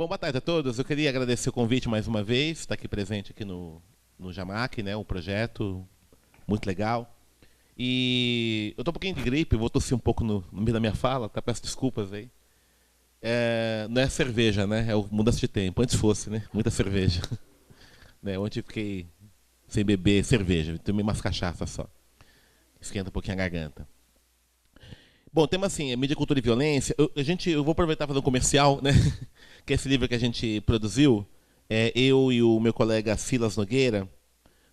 Bom, boa tarde a todos. Eu queria agradecer o convite mais uma vez, estar aqui presente aqui no Jamac, né? Um projeto muito legal. E eu tô um pouquinho de gripe, vou tossir um pouco no meio da minha fala, tá? Peço desculpas aí. Não é cerveja, né? É o mudança de tempo. Antes fosse, né? Muita cerveja. Né? Ontem eu fiquei sem beber cerveja, tomei umas cachaças só. Esquenta um pouquinho a garganta. Bom, o tema assim, é mídia, cultura e violência. Eu vou aproveitar para fazer um comercial, né? Que é esse livro que a gente produziu. Eu e o meu colega Silas Nogueira,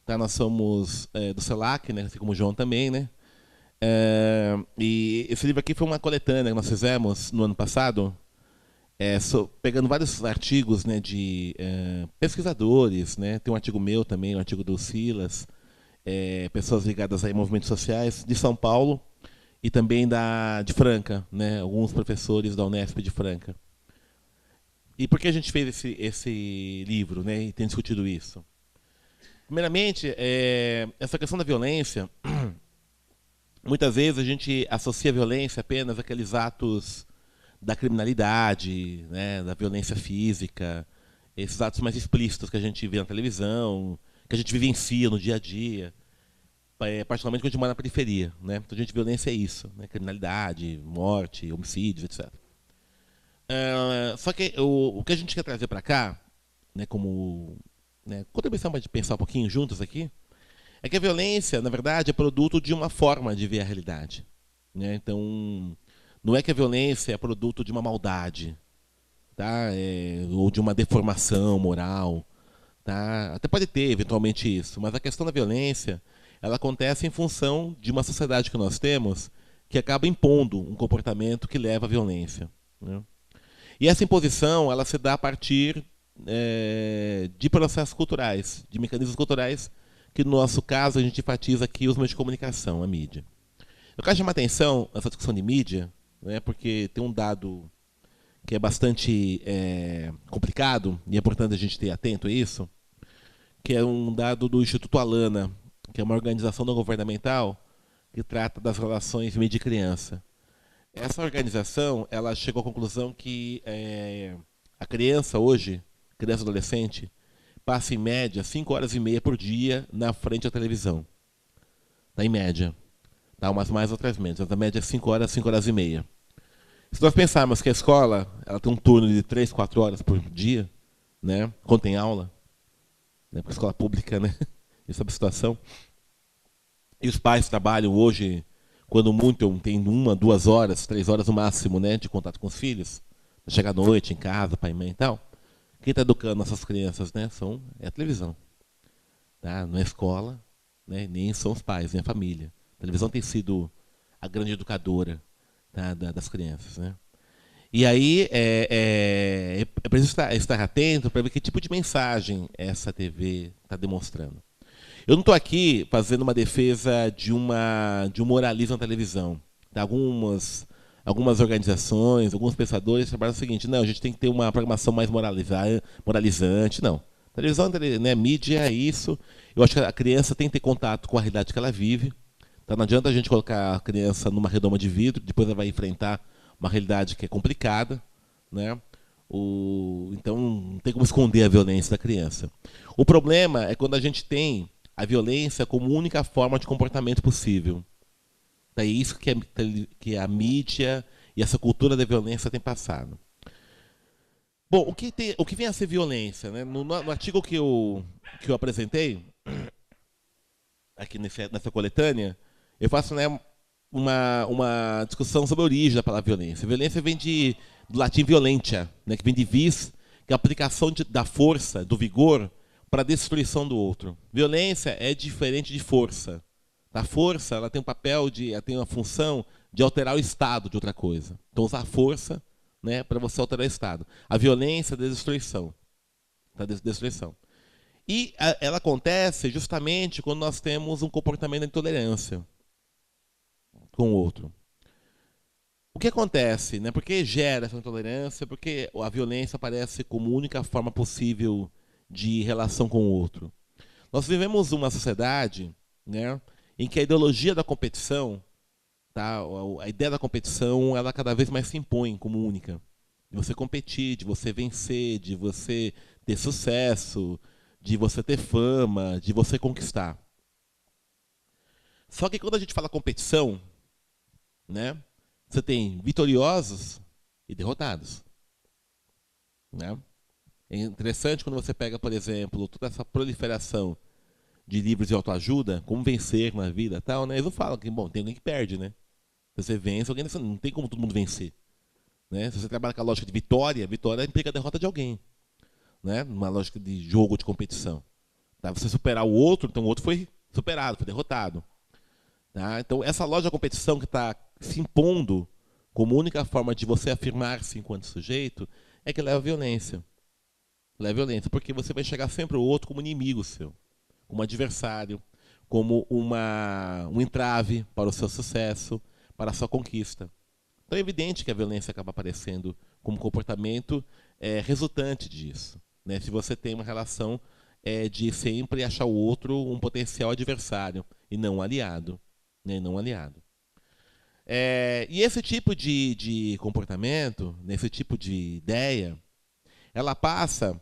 tá? Nós somos do CELAC, né? Assim como o João também, né? E esse livro aqui foi uma coletânea que nós fizemos no ano passado, pegando vários artigos, né, de pesquisadores, né? Tem um artigo meu também, um artigo do Silas, pessoas ligadas a movimentos sociais de São Paulo e também de Franca, né? Alguns professores da Unesp de Franca. E por que a gente fez esse livro, né? E tem discutido isso? Primeiramente, essa questão da violência, muitas vezes a gente associa a violência apenas àqueles atos da criminalidade, né? Da violência física, esses atos mais explícitos que a gente vê na televisão, que a gente vivencia no dia a dia, particularmente quando a gente mora na periferia, né? Então, a gente, violência é isso, né? Criminalidade, morte, homicídios, etc. Só que o que a gente quer trazer para cá, né, como, né, contribuição para pensar um pouquinho juntos aqui, é que a violência, na verdade, é produto de uma forma de ver a realidade. Né? Então, não é que a violência é produto de uma maldade, tá? Ou de uma deformação moral. Tá? Até pode ter, eventualmente, isso, mas a questão da violência, ela acontece em função de uma sociedade que nós temos que acaba impondo um comportamento que leva à violência. Né? E essa imposição, ela se dá a partir de processos culturais, de mecanismos culturais, que no nosso caso a gente enfatiza aqui os meios de comunicação, a mídia. Eu quero chamar a atenção nessa discussão de mídia, né, porque tem um dado que é bastante complicado, e é importante a gente ter atento a isso, que é um dado do Instituto Alana, que é uma organização não governamental que trata das relações mídia e criança. Essa organização, ela chegou à conclusão que a criança hoje, criança e adolescente, passa em média 5 horas e meia por dia na frente da televisão. Tá, em média. Tá, umas mais, outras menos. Mas a média é 5 horas e meia. Se nós pensarmos que a escola ela tem um turno de 3, 4 horas por dia, né, quando tem aula, né, porque a escola pública, né, essa é a situação, e os pais trabalham hoje, quando muito, tem 1, 2 horas, 3 horas no máximo, né, de contato com os filhos, chega à noite em casa, pai e mãe e tal. Quem está educando nossas crianças, né, é a televisão. Tá? Não é a escola, né, nem são os pais, nem a família. A televisão tem sido a grande educadora, tá, das crianças. Né? E aí é preciso estar atento para ver que tipo de mensagem essa TV está demonstrando. Eu não estou aqui fazendo uma defesa de um moralismo na televisão. Tá? Algumas organizações, alguns pensadores trabalham o seguinte: não, a gente tem que ter uma programação mais moralizante. Não. Televisão, né, mídia é isso. Eu acho que a criança tem que ter contato com a realidade que ela vive. Tá? Não adianta a gente colocar a criança numa redoma de vidro, depois ela vai enfrentar uma realidade que é complicada. Né? Então, não tem como esconder a violência da criança. O problema é quando a gente tem a violência como única forma de comportamento possível. É isso que a mídia e essa cultura da violência tem passado. Bom, o que vem a ser violência? Né? No artigo que eu apresentei, aqui nessa coletânea, eu faço, né, uma discussão sobre a origem da palavra violência. Violência vem do latim violentia, né, que vem de vis, que é a aplicação da força, do vigor, para a destruição do outro. Violência é diferente de força. A força, ela tem um papel, ela tem uma função de alterar o estado de outra coisa. Então, usar a força, né, para você alterar o estado. A violência é a destruição. Destruição. E ela acontece justamente quando nós temos um comportamento de intolerância com o outro. O que acontece? Né? Por que gera essa intolerância? Porque a violência aparece como única forma possível de relação com o outro. Nós vivemos uma sociedade, né, em que a ideologia da competição, tá, a ideia da competição, ela cada vez mais se impõe como única. de você competir, de você vencer, de você ter sucesso, de você ter fama, de você conquistar. Só que quando a gente fala competição, né, você tem vitoriosos e derrotados. Né? É interessante quando você pega, por exemplo, toda essa proliferação de livros de autoajuda, como vencer na vida e tal, né? Eles não falam que, bom, tem alguém que perde, né? Se você vence, alguém não tem como todo mundo vencer. Né? Se você trabalha com a lógica de vitória, vitória implica a derrota de alguém. Né? Numa lógica de jogo, de competição. Tá? Você superar o outro, então o outro foi superado, foi derrotado. Tá? Então essa lógica de competição que está se impondo como única forma de você afirmar-se enquanto sujeito é que leva à violência. Leva à violência, porque você vai chegar sempre o outro como inimigo seu, como adversário, como um entrave para o seu sucesso, para a sua conquista. Então é evidente que a violência acaba aparecendo como comportamento resultante disso. Né? Se você tem uma relação de sempre achar o outro um potencial adversário e não um aliado. Né? Não um aliado. E esse tipo de comportamento, esse tipo de ideia, ela passa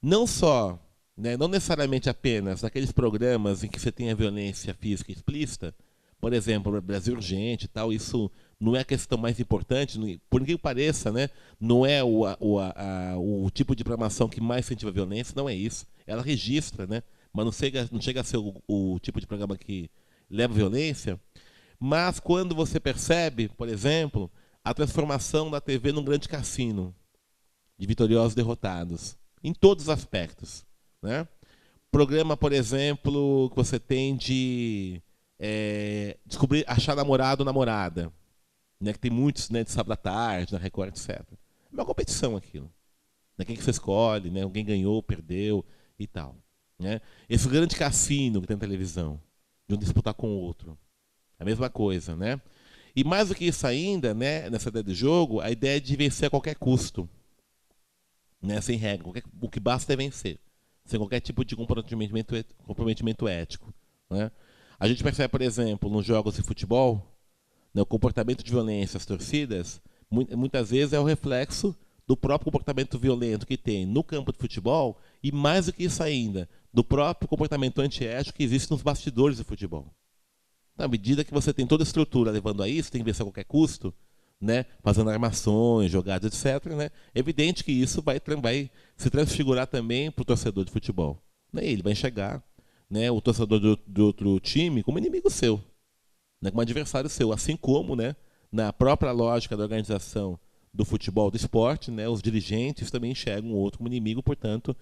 não só, né, não necessariamente apenas naqueles programas em que você tem a violência física explícita, por exemplo, Brasil Urgente e tal, isso não é a questão mais importante, por incrível que pareça, né, não é o tipo de programação que mais incentiva a violência, não é isso. Ela registra, né, mas não chega a ser o tipo de programa que leva à violência. Mas quando você percebe, por exemplo, a transformação da TV num grande cassino, de vitoriosos derrotados, em todos os aspectos. Né? Programa, por exemplo, que você tem de descobrir, achar namorado ou namorada, né? Que tem muitos, né, de sábado à tarde, na Record, etc. É uma competição aquilo. Né? Quem que você escolhe, né? Alguém ganhou, perdeu e tal. Né? Esse grande cassino que tem na televisão, de um disputar com o outro. A mesma coisa, né? E mais do que isso ainda, né, nessa ideia de jogo, a ideia de vencer a qualquer custo. Né, sem regra. O que basta é vencer. Sem qualquer tipo de comprometimento ético. Né? A gente percebe, por exemplo, nos jogos de futebol, né, o comportamento de violência das torcidas, muitas vezes é o reflexo do próprio comportamento violento que tem no campo de futebol e, mais do que isso ainda, do próprio comportamento antiético que existe nos bastidores do futebol. Na medida que você tem toda a estrutura levando a isso, tem que vencer a qualquer custo, né, fazendo armações, jogadas, etc. Né, é evidente que isso vai se transfigurar também para o torcedor de futebol. Né, ele vai enxergar, né, o torcedor do outro time como inimigo seu, né, como adversário seu. Assim como, né, na própria lógica da organização do futebol, do esporte, né, os dirigentes também enxergam o outro como inimigo, portanto,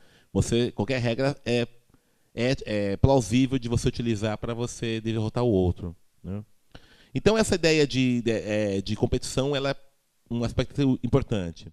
qualquer regra é plausível de você utilizar para você derrotar o outro. Né? Então essa ideia de competição ela é um aspecto importante.